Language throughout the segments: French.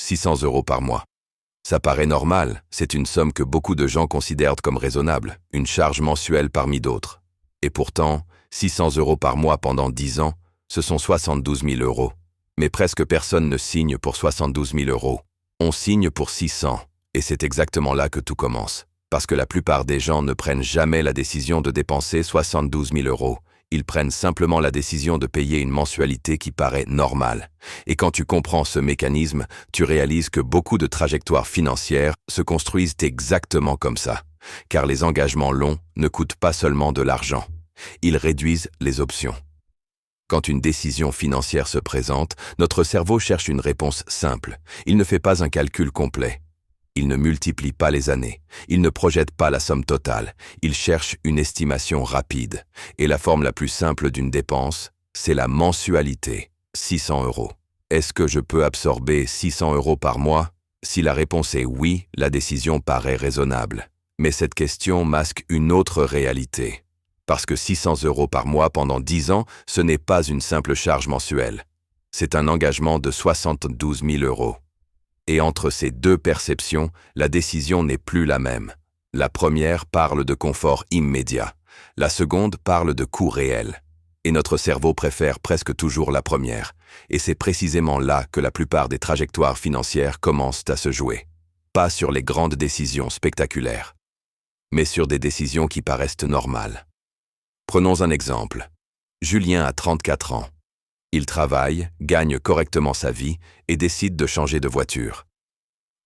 600 € par mois. Ça paraît normal, c'est une somme que beaucoup de gens considèrent comme raisonnable, une charge mensuelle parmi d'autres. Et pourtant, 600 € par mois pendant 10 ans, ce sont 72 000 €. Mais presque personne ne signe pour 72 000 €. On signe pour 600, et c'est exactement là que tout commence. Parce que la plupart des gens ne prennent jamais la décision de dépenser 72 000 €. Ils prennent simplement la décision de payer une mensualité qui paraît normale. Et quand tu comprends ce mécanisme, tu réalises que beaucoup de trajectoires financières se construisent exactement comme ça. Car les engagements longs ne coûtent pas seulement de l'argent. Ils réduisent les options. Quand une décision financière se présente, notre cerveau cherche une réponse simple. Il ne fait pas un calcul complet. Il ne multiplie pas les années. Il ne projette pas la somme totale. Il cherche une estimation rapide. Et la forme la plus simple d'une dépense, c'est la mensualité. 600 €. Est-ce que je peux absorber 600 € par mois? Si la réponse est oui, la décision paraît raisonnable. Mais cette question masque une autre réalité. Parce que 600 € par mois pendant 10 ans, ce n'est pas une simple charge mensuelle. C'est un engagement de 72 000 €. Et entre ces deux perceptions, la décision n'est plus la même. La première parle de confort immédiat. La seconde parle de coût réel. Et notre cerveau préfère presque toujours la première. Et c'est précisément là que la plupart des trajectoires financières commencent à se jouer. Pas sur les grandes décisions spectaculaires, mais sur des décisions qui paraissent normales. Prenons un exemple. Julien a 34 ans. Il travaille, gagne correctement sa vie et décide de changer de voiture.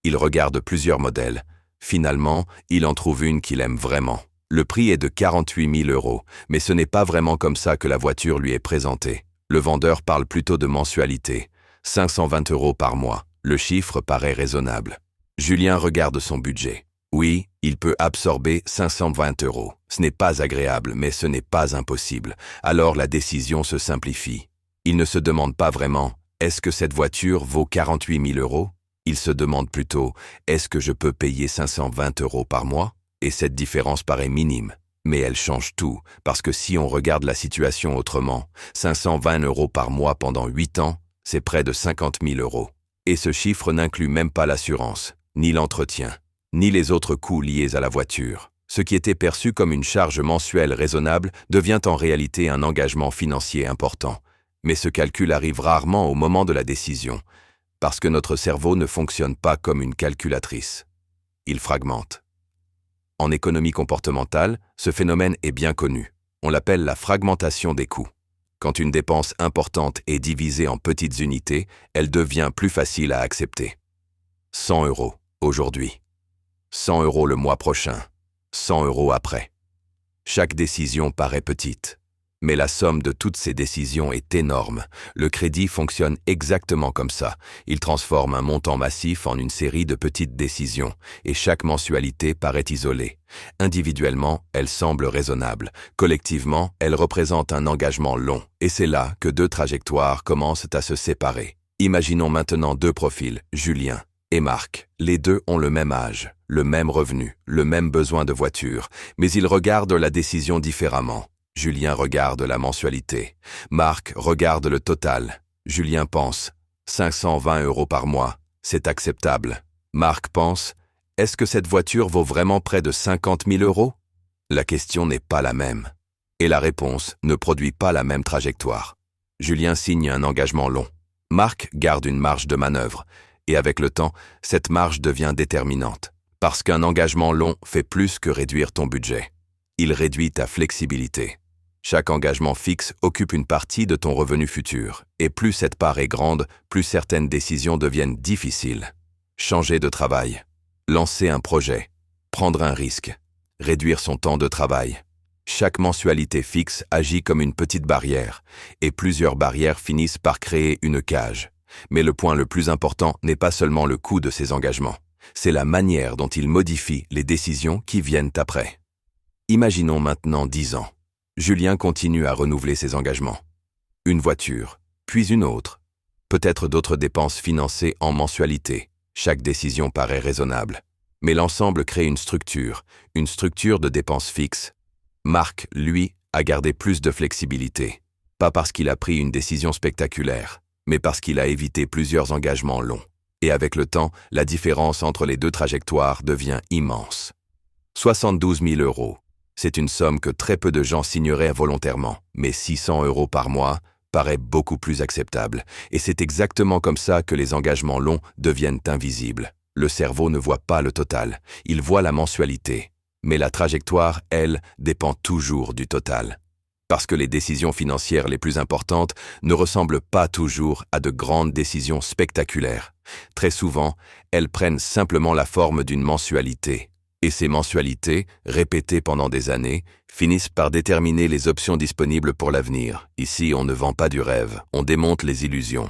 Il regarde plusieurs modèles. Finalement, il en trouve une qu'il aime vraiment. Le prix est de 48 000 €, mais ce n'est pas vraiment comme ça que la voiture lui est présentée. Le vendeur parle plutôt de mensualité. 520 € par mois. Le chiffre paraît raisonnable. Julien regarde son budget. Oui, il peut absorber 520 €. Ce n'est pas agréable, mais ce n'est pas impossible. Alors la décision se simplifie. Il ne se demande pas vraiment « Est-ce que cette voiture vaut 48 000 €? Il se demande plutôt « Est-ce que je peux payer 520 € par mois ?» Et cette différence paraît minime. Mais elle change tout, parce que si on regarde la situation autrement, 520 € par mois pendant 8 ans, c'est près de 50 000 €. Et ce chiffre n'inclut même pas l'assurance, ni l'entretien, ni les autres coûts liés à la voiture. Ce qui était perçu comme une charge mensuelle raisonnable devient en réalité un engagement financier important. Mais ce calcul arrive rarement au moment de la décision, parce que notre cerveau ne fonctionne pas comme une calculatrice. Il fragmente. En économie comportementale, ce phénomène est bien connu. On l'appelle la fragmentation des coûts. Quand une dépense importante est divisée en petites unités, elle devient plus facile à accepter. 100 € aujourd'hui. 100 € le mois prochain. 100 € après. Chaque décision paraît petite. Mais la somme de toutes ces décisions est énorme. Le crédit fonctionne exactement comme ça. Il transforme un montant massif en une série de petites décisions, et chaque mensualité paraît isolée. Individuellement, elle semble raisonnable. Collectivement, elle représente un engagement long, et c'est là que deux trajectoires commencent à se séparer. Imaginons maintenant deux profils, Julien et Marc. Les deux ont le même âge, le même revenu, le même besoin de voiture, mais ils regardent la décision différemment. Julien regarde la mensualité. Marc regarde le total. Julien pense « 520 € par mois, c'est acceptable ». Marc pense « Est-ce que cette voiture vaut vraiment près de 50 000 €? La question n'est pas la même. Et la réponse ne produit pas la même trajectoire. Julien signe un engagement long. Marc garde une marge de manœuvre. Et avec le temps, cette marge devient déterminante. Parce qu'un engagement long fait plus que réduire ton budget. Il réduit ta flexibilité. Chaque engagement fixe occupe une partie de ton revenu futur, et plus cette part est grande, plus certaines décisions deviennent difficiles. Changer de travail, lancer un projet, prendre un risque, réduire son temps de travail. Chaque mensualité fixe agit comme une petite barrière, et plusieurs barrières finissent par créer une cage. Mais le point le plus important n'est pas seulement le coût de ces engagements, c'est la manière dont ils modifient les décisions qui viennent après. Imaginons maintenant 10 ans. Julien continue à renouveler ses engagements. Une voiture, puis une autre. Peut-être d'autres dépenses financées en mensualité. Chaque décision paraît raisonnable. Mais l'ensemble crée une structure de dépenses fixes. Marc, lui, a gardé plus de flexibilité. Pas parce qu'il a pris une décision spectaculaire, mais parce qu'il a évité plusieurs engagements longs. Et avec le temps, la différence entre les deux trajectoires devient immense. 72 000 euros. C'est une somme que très peu de gens signeraient volontairement, mais 600 euros par mois paraît beaucoup plus acceptable. Et c'est exactement comme ça que les engagements longs deviennent invisibles. Le cerveau ne voit pas le total, il voit la mensualité. Mais la trajectoire, elle, dépend toujours du total. Parce que les décisions financières les plus importantes ne ressemblent pas toujours à de grandes décisions spectaculaires. Très souvent, elles prennent simplement la forme d'une mensualité. Et ces mensualités, répétées pendant des années, finissent par déterminer les options disponibles pour l'avenir. Ici, on ne vend pas du rêve, on démonte les illusions.